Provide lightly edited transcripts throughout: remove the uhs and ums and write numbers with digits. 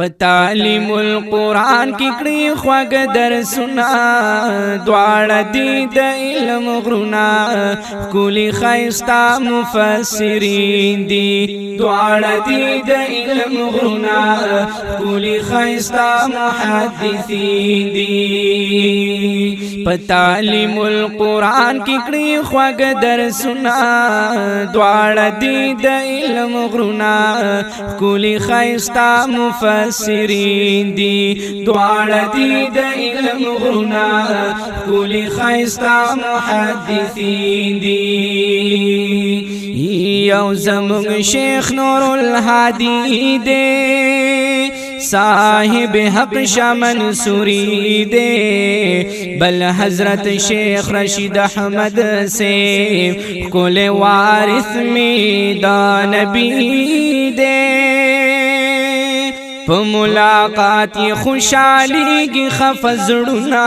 تعلیم القرآن کی کړي خوږ درسونه دواړه دي د علم غرونه کولی ښایسته مفسرین دي دواړه دي د علم غرونه کولی ښایسته محدثین دي په تعلیم القرآن کی کړي خوږ درسونه دواړه دي د علم غرونه کولی ښایسته مفسرین دی دواړه دي د علم غرونه کولی ښایسته محدثین دی یو زموږ شیخ نور الهادی دی صاحب حق شاه منصوری دے بل حضرت شیخ رشید احمد سے کل وارث میں دا نبی دے ملاقات خوشحالی کی خفزڑنا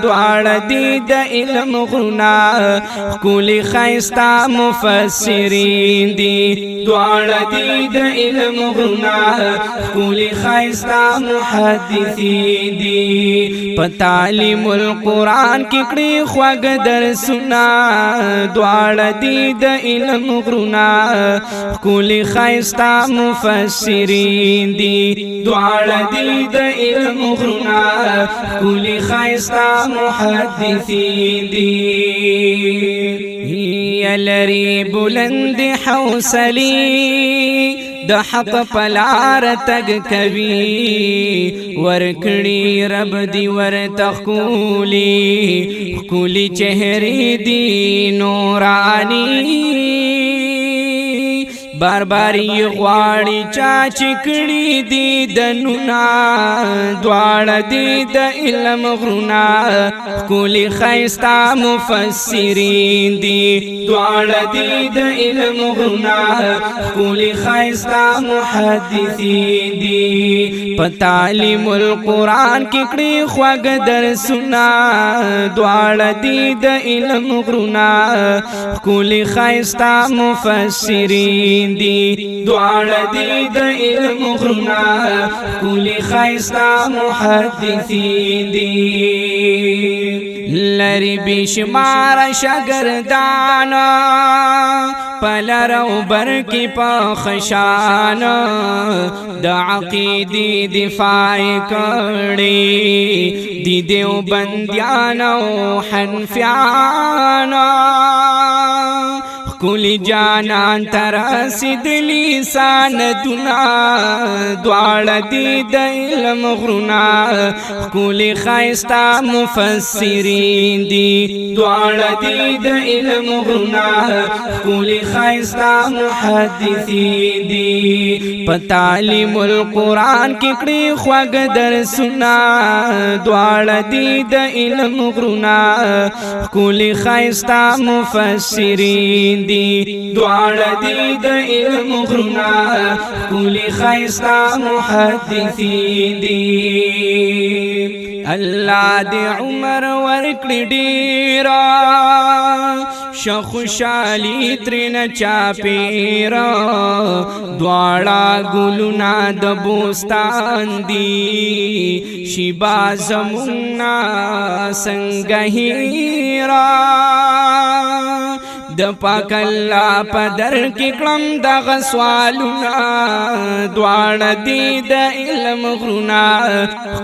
دواړه دي د علم غرونه کولی ښایسته مفسرین دي دواړه دي د علم غرونه کولی ښایسته محدثین دي په تعلیم القرآن کې کړي خوږ درسونه دواړه دي د علم غرونه کولی ښایسته مفسرین دي دواړه دي د علم غرونه کولی ښایسته محدثین دي یلری بلند حوصلې د حق پلار تگ کوي ورکړي رب دی ورته ښکلي چهرې دي نورانی بار بار یې غواړي چا چې کړي دي دنونه دواړه دي د علم غرونه کولی ښایسته مفسرین دي دواړه دي د علم غرونه کولی ښایسته محدثین دي په تعلیم القرآن کې کړي خوږ درسونه دواړه دي د علم غرونه کولی ښایسته مفسرین دی دواړه دي د علم غرونه کولی ښایسته محدثین دي لری بشمار شاگردان پلرو بر کی پخشان د عقیدی دفاع کړي دی دیوبندیان او حنفیان کولی جانان ترسید لیسان دنا دواړه دي د علم غرونه کولی ښایسته مفسرین دي دواړه دي د علم غرونه کولی ښایسته محدثین دي په تعلیم القرآن کې کړي خوږ درسونه دواړه دي د علم غرونه کولی ښایسته مفسرین دی دواړه دي د علم غرونه کولی ښایسته محدثین دي الله دې عمر ورکړي ډېره شه خوشحالي ترېنه چاپېره دواړه ګلونه د بوستان دي شیبا زموږ نه څنګه هېره د پاک الله په در کې کړم دغه سوالونه دواړه دي د علم غرونه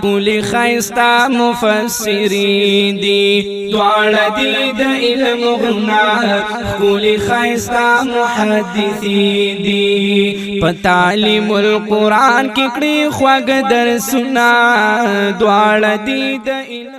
کولی ښایسته مفسرین دي دواړه دي د علم غرونه کولی ښایسته محدثین دي په تعلیم القرآن کې کړي خوږ درسونه دواړه دي د علم